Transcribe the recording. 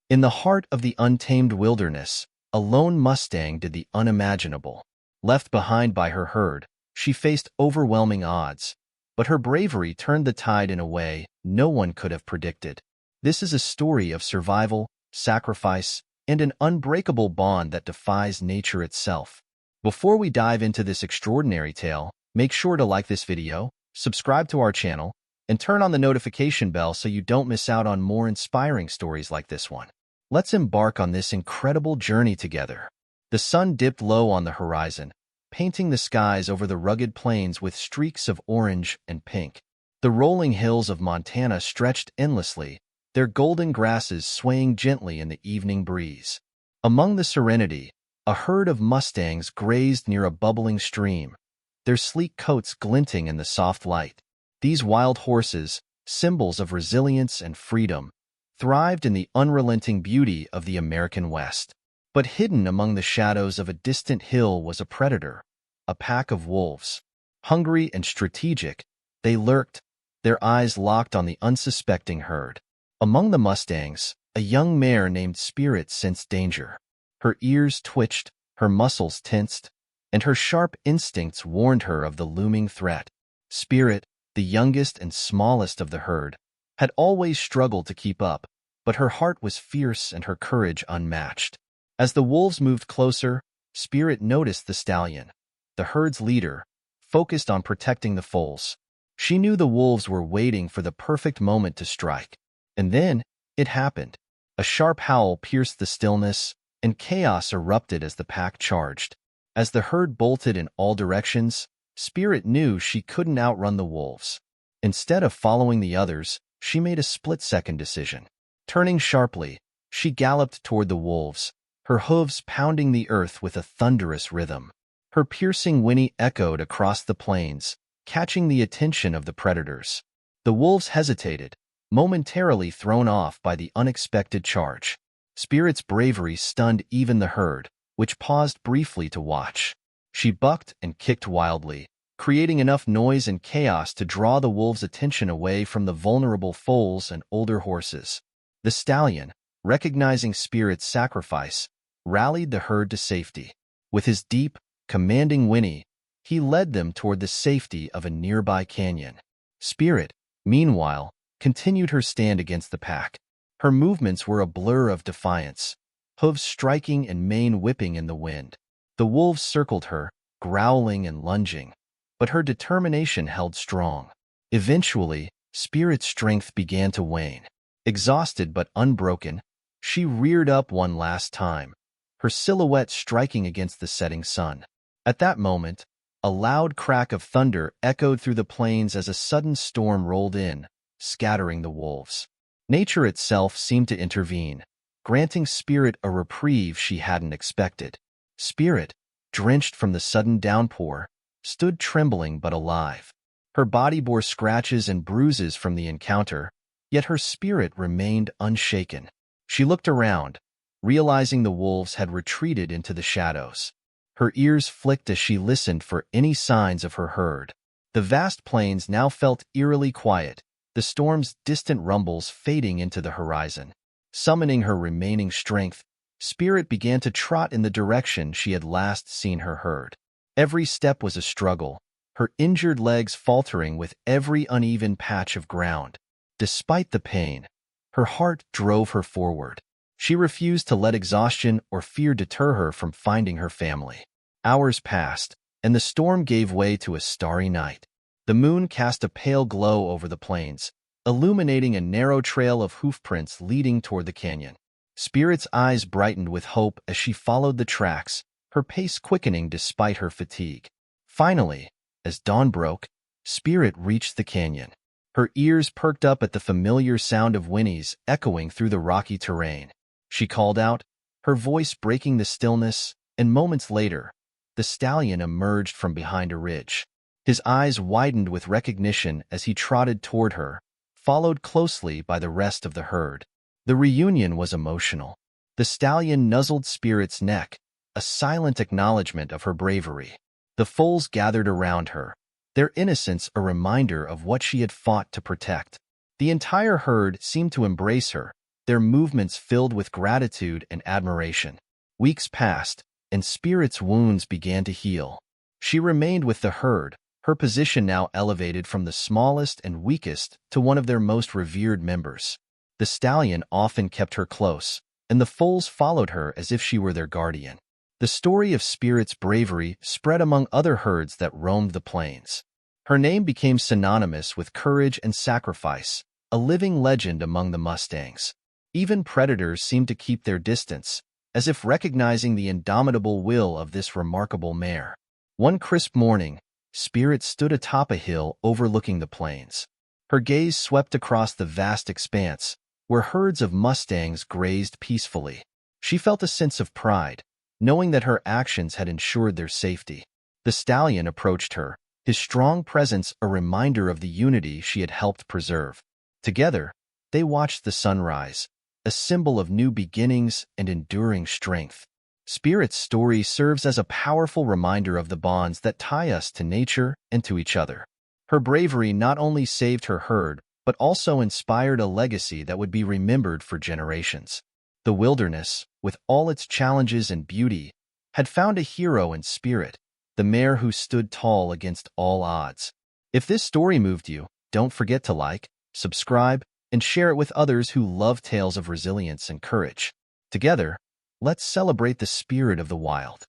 In the heart of the untamed wilderness, a lone Mustang did the unimaginable. Left behind by her herd, she faced overwhelming odds, but her bravery turned the tide in a way no one could have predicted. This is a story of survival, sacrifice, and an unbreakable bond that defies nature itself. Before we dive into this extraordinary tale, make sure to like this video, subscribe to our channel, and turn on the notification bell so you don't miss out on more inspiring stories like this one. Let's embark on this incredible journey together. The sun dipped low on the horizon, painting the skies over the rugged plains with streaks of orange and pink. The rolling hills of Montana stretched endlessly, their golden grasses swaying gently in the evening breeze. Among the serenity, a herd of Mustangs grazed near a bubbling stream, their sleek coats glinting in the soft light. These wild horses, symbols of resilience and freedom, thrived in the unrelenting beauty of the American West. But hidden among the shadows of a distant hill was a predator, a pack of wolves. Hungry and strategic, they lurked, their eyes locked on the unsuspecting herd. Among the Mustangs, a young mare named Spirit sensed danger. Her ears twitched, her muscles tensed, and her sharp instincts warned her of the looming threat. Spirit, the youngest and smallest of the herd, had always struggled to keep up, but her heart was fierce and her courage unmatched. As the wolves moved closer, Spirit noticed the stallion, the herd's leader, focused on protecting the foals. She knew the wolves were waiting for the perfect moment to strike. And then, it happened. A sharp howl pierced the stillness, and chaos erupted as the pack charged. As the herd bolted in all directions, Spirit knew she couldn't outrun the wolves. Instead of following the others, she made a split-second decision. Turning sharply, she galloped toward the wolves, her hooves pounding the earth with a thunderous rhythm. Her piercing whinny echoed across the plains, catching the attention of the predators. The wolves hesitated, momentarily thrown off by the unexpected charge. Spirit's bravery stunned even the herd, which paused briefly to watch. She bucked and kicked wildly, creating enough noise and chaos to draw the wolves' attention away from the vulnerable foals and older horses. The stallion, recognizing Spirit's sacrifice, rallied the herd to safety. With his deep, commanding whinny, he led them toward the safety of a nearby canyon. Spirit, meanwhile, continued her stand against the pack. Her movements were a blur of defiance, hooves striking and mane whipping in the wind. The wolves circled her, growling and lunging, but her determination held strong. Eventually, Spirit's strength began to wane. Exhausted but unbroken, she reared up one last time, her silhouette striking against the setting sun. At that moment, a loud crack of thunder echoed through the plains as a sudden storm rolled in, scattering the wolves. Nature itself seemed to intervene, granting Spirit a reprieve she hadn't expected. Spirit, drenched from the sudden downpour, stood trembling but alive. Her body bore scratches and bruises from the encounter, yet her spirit remained unshaken. She looked around, realizing the wolves had retreated into the shadows. Her ears flicked as she listened for any signs of her herd. The vast plains now felt eerily quiet, the storm's distant rumbles fading into the horizon. Summoning her remaining strength, Spirit began to trot in the direction she had last seen her herd. Every step was a struggle, her injured legs faltering with every uneven patch of ground. Despite the pain, her heart drove her forward. She refused to let exhaustion or fear deter her from finding her family. Hours passed, and the storm gave way to a starry night. The moon cast a pale glow over the plains, illuminating a narrow trail of hoofprints leading toward the canyon. Spirit's eyes brightened with hope as she followed the tracks, her pace quickening despite her fatigue. Finally, as dawn broke, Spirit reached the canyon. Her ears perked up at the familiar sound of whinnies echoing through the rocky terrain. She called out, her voice breaking the stillness, and moments later, the stallion emerged from behind a ridge. His eyes widened with recognition as he trotted toward her, followed closely by the rest of the herd. The reunion was emotional. The stallion nuzzled Spirit's neck, a silent acknowledgement of her bravery. The foals gathered around her, their innocence a reminder of what she had fought to protect. The entire herd seemed to embrace her, their movements filled with gratitude and admiration. Weeks passed, and Spirit's wounds began to heal. She remained with the herd, her position now elevated from the smallest and weakest to one of their most revered members. The stallion often kept her close, and the foals followed her as if she were their guardian. The story of Spirit's bravery spread among other herds that roamed the plains. Her name became synonymous with courage and sacrifice, a living legend among the Mustangs. Even predators seemed to keep their distance, as if recognizing the indomitable will of this remarkable mare. One crisp morning, Spirit stood atop a hill overlooking the plains. Her gaze swept across the vast expanse, where herds of Mustangs grazed peacefully. She felt a sense of pride, knowing that her actions had ensured their safety. The stallion approached her, his strong presence a reminder of the unity she had helped preserve. Together, they watched the sunrise, a symbol of new beginnings and enduring strength. Spirit's story serves as a powerful reminder of the bonds that tie us to nature and to each other. Her bravery not only saved her herd, but also inspired a legacy that would be remembered for generations. The wilderness, with all its challenges and beauty, had found a hero in Spirit, the mare who stood tall against all odds. If this story moved you, don't forget to like, subscribe, and share it with others who love tales of resilience and courage. Together, let's celebrate the spirit of the wild.